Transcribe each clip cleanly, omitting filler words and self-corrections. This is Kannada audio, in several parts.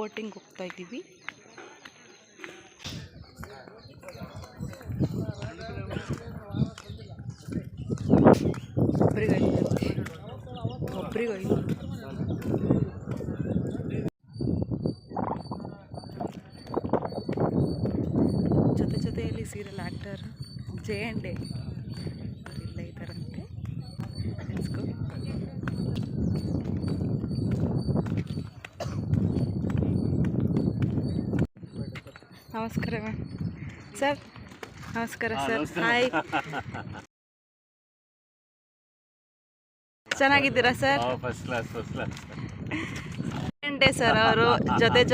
ಬೋಟಿಂಗ್ ಹೋಗ್ತಾ ಇದ್ದೀವಿ. ಒಬ್ರಿಗೈದು ಜೊತೆಯಲ್ಲಿ ಸೀರಿಯಲ್ ಆ್ಯಕ್ಟರ್ ಜೆ&ಡೆ ಇಲ್ಲೇ ಇದ್ದಾರಂತೆ. Let's go. ನಮಸ್ಕಾರ ಮ್ಯಾಮ್. ಸರ್ ನಮಸ್ಕಾರ ಸರ್. ಹಾಯ್, ಚೆನ್ನಾಗಿದ್ದೀರಾ ಸರ್? ಜೆ&ಡೆ ಸರ್ ಅವರು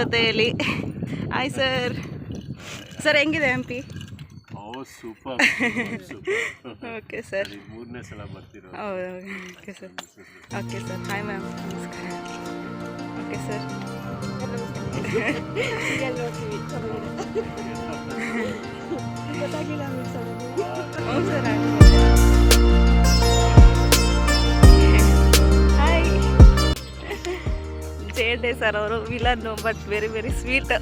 ಜೊತೆಯಲ್ಲಿ. Hi sir. ಸರ್ ಹೆಂಗಿದೆ ಹಂಪಿ? ಸೂಪರ್. Okay sir. ಮೂರನೇ ಸಲ ಬರ್ತೀರಾ? ಹೌದು. Okay sir. Okay sir. Hi ma'am. ನಮಸ್ಕಾರ. Okay sir. ಹ್ಞೂ ಸರ್. ಹಾಯ್. ಜೆ&ಡೆ ಸರ್ ಅವರು villain, but very very sweet.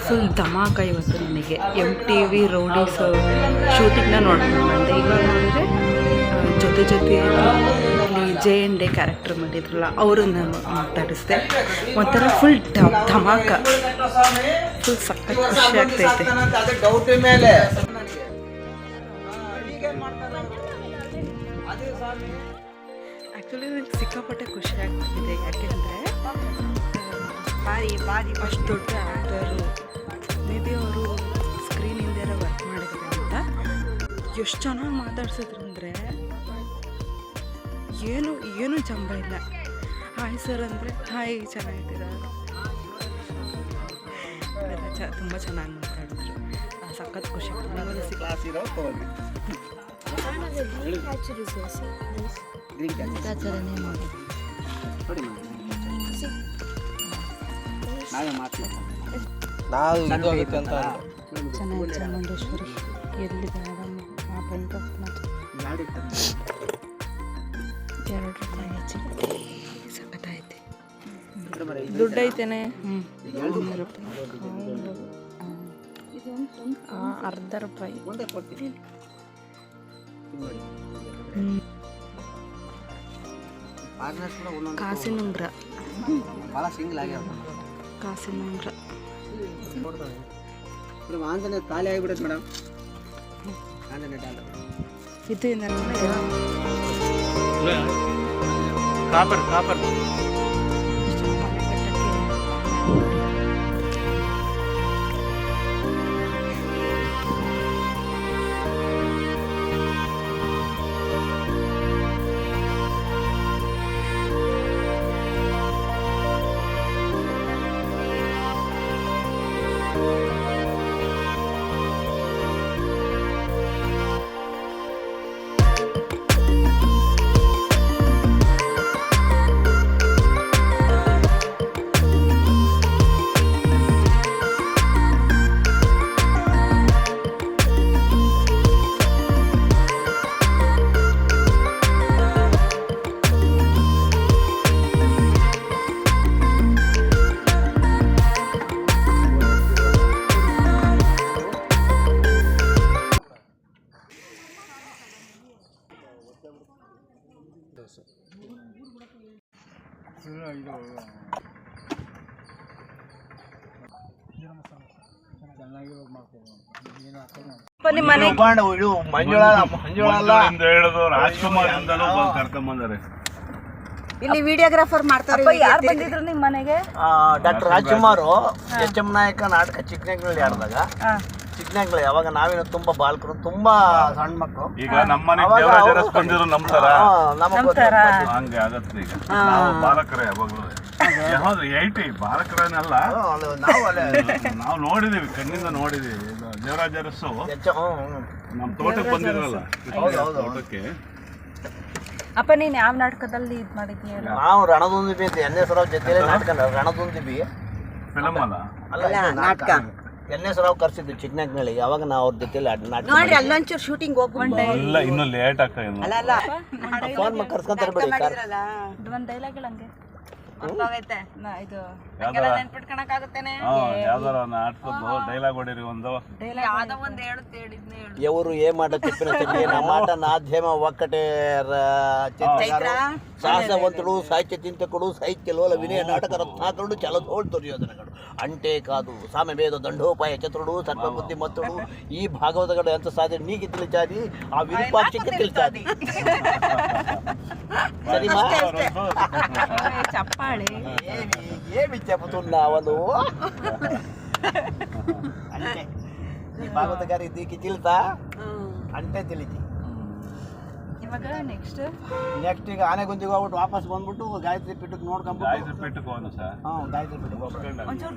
Full ಧಮಾಕ ಇವತ್ತು ನನಗೆ. MTV ರೌಡೀಸ್ ಶೂಟಿಂಗ್ನ ನೋಡ್ಕೊಂಡು ಬಂದೆ. ಇವಾಗ ನೋಡಿದರೆ ಜೊತೆಯಲ್ಲಿ ಜೆ&ಡೆ ಕ್ಯಾರೆಕ್ಟರ್ ಮಾಡಿದ್ರಲ್ಲ ಅವರನ್ನು ಮಾತಾಡಿಸ್ದೆ. ಒಂಥರ ಫುಲ್ ಧಮಾಕ, ಫುಲ್ ಸಖತ್ ಖುಷಿ ಆಗ್ತೈತೆ. ಆ್ಯಕ್ಚುಲಿ ನನಗೆ ಸಿಕ್ಕಾಪಟ್ಟೆ ಖುಷಿ ಆಗ್ತಿದೆ. ಯಾಕೆಂದರೆ ಅಷ್ಟು ದೊಡ್ಡ ಆ್ಯಕ್ಟರು ಮೇ ಬಿ ಅವರು ಸ್ಕ್ರೀನ್ ಹಿಂದೆ ವರ್ಕ್ ಮಾಡಿದ್ದಾರೆ ಅಂತ ಎಷ್ಟು ಚೆನ್ನಾಗಿ ಮಾತಾಡ್ಸಿದ್ರು ಅಂದರೆ ಏನು ಜಂಬ ಇಲ್ಲ. ಹಾಯ್ ಸರ್ ಅಂದರೆ ಹಾಯ್, ಚೆನ್ನಾಗಿದ್ದೀರಾ? ತುಂಬ ಚೆನ್ನಾಗಿ ಮಾತಾಡಿದ್ರು. ಸಖತ್ ಖುಷಿ. ಚೆನ್ನಾಗಿ ಚಾಮುಂಡೇಶ್ವರಿ ಎಲ್ಲಿದೆ ಮೇಡಮ್? ಆ ಬಂದ ₹2 ಹೆಚ್ಚಿಗೆ ಸಖತ್ತೈತೆ. ದುಡ್ಡು ಐತೇನೆ. ₹1.50. ಕಾಸಿನುಂಗ್ರ ಆಂಜನೇಯ ಖಾಲಿ ಆಗಿಬಿಡುತ್ತೆ ಮೇಡಮ್. ಆಂಜನೇಯ ಇದು ಕಾಪರ್ ಇಲ್ಲಿ ವಿಡಿಯೋಗ್ರಾಫರ್ ಮಾಡ್ತಾರೆ. ಯಾರು ಬಂದಿದ್ರು ನಿಮ್ಮ ಮನೆಗೆ? ಡಾಕ್ಟರ್ ರಾಜ್ಕುಮಾರ್ HM ನಾಯಕ ನಾಟಕ ಚಿಕ್ಕನಹಳ್ಳಿ ಆಡಿದಾಗ ಚಿಕ್ಕನಹಳ್ಳಿ ಅವಾಗ ನಾವೇನು ತುಂಬಾ ಬಾಲಕರು, ತುಂಬಾ ಸಣ್ಣ ಮಕ್ಕಳು. ಈಗ ನಮ್ಮ ಮನೆಗೆ ದೇವರಾಜ ಬಂದಿರೋ ನಮ್ಮ ತರ ಹಂಗೆ ಆಗತ್ತೆ. ಈಗ ನಾವು ಬಾಲಕರೇ ಯಾವಾಗಲೂ ಬಾಲಕರನ್ನೆಲ್ಲ ನಾವು ನೋಡಿದೀವಿ, ಕಣ್ಣಿಂದ ನೋಡಿದೀವಿ. ದೇವರಾಜ ಅರಸು ನಮ್ಮ ತೋಟಕ್ಕೆ ಬಂದಿರಲ್ಲ, ತೋಟಕ್ಕೆ. ಅಪ್ಪ ನೀನ್ ಯಾವ ನಾಟಕದಲ್ಲಿ ಇದು ಮಾಡಿದ್ದೀಯ? ನಾವು ರಣದುಂದುಬಿ ಅಂತ NS ರಾವ್ ಜೊತೆಲಿ ನಾಟಕ ರಣದುಂದುಬಿ ಫಿಲಮ್ ಅಲ್ಲ ನಾಟಕ. NS ರಾವ್ ಕರ್ಸಿದ್ದು ಚಿಕ್ಕನಂಗನಳ್ಳಿಗೆ. ಅವಾಗ ನಾವು ಅವ್ರ ಜೊತೆಲಿ ನಾಟಕ ನೋಡಿ ಅಲ್ಲೊಂಚೂರು ಶೂಟಿಂಗ್ ಹೋಗ್ಬಿಟ್ಟು ಇಲ್ಲ ಇನ್ನು ಲೇಟ್ ಆಗ್ತಾ ಅಲ್ಲ ಫೋನ್ ಮಾಡಿ ಕರ್ಸ್ಕೊಂತಾರೆ ಬಿಡಿ ಸರ್. ಒಂದು ಡೈಲಾಗ್ ಹಂಗೆ ಇದು ನೆನ್ಪಿಟ್ಕೊಳಕಾಗುತ್ತೇನೆ ಯಾವ್ದಾರ ನಾಟಕದ್ದು ಡೈಲಾಗ್ ಹೊಡಿರಿ ಒಂದು. ಯಾವ್ದೋ ಒಂದ್ ಹೇಳುತ್ತೆ ಹೇಳಿದ್ನೆ ಹೇಳು ఎవరు ఏ మాట చెప్పిన చెప్పి నా మాట నాధ్యమ ఒక్కటే సాహసవంతుడు సాహిత్య చింతకుడు సాహిత్య లోల వినయ నాటక రత్నాకరుడు చలతోడు దుర్యోధనగడు అంటే కాదు సామెవేద దండోపాయ చతురుడు సర్వబుద్ధిమత్తుడు ఈ భాగవతగడు ఎంత సాధ్యం నీకు తెలిచాది ఆ విరూపాక్షికి తెలిచాది సరిమా చప్పాలి ఏమి చెబుతున్నావు నువ్వు అంటే ఈ భాగవత గారి దీనికి తెలుసా అంటే ತಿಳಿತಿ ಇವಾಗ ನೆಕ್ಸ್ಟ್ ಈಗ ಆನೆ ಗುಂಜಿಗೆ ಹೋಗ್ಬಿಟ್ಟು ವಾಪಸ್ ಬಂದ್ಬಿಟ್ಟು ಗಾಯತ್ರಿ ಪೀಠಕ್ಕೆ ನೋಡ್ಕೊಂಡ್ಬಿಟ್ಟು ಗಾಯತ್ರಿ ಪೀಠಕ್ಕೆ ಹೋಗೋಣ ಸರ್. ಗಾಯತ್ರಿ ಪೀಠಕ್ಕೆ ಹೋಗ್ಬಿಟ್ಟು ಒಂಚೂರು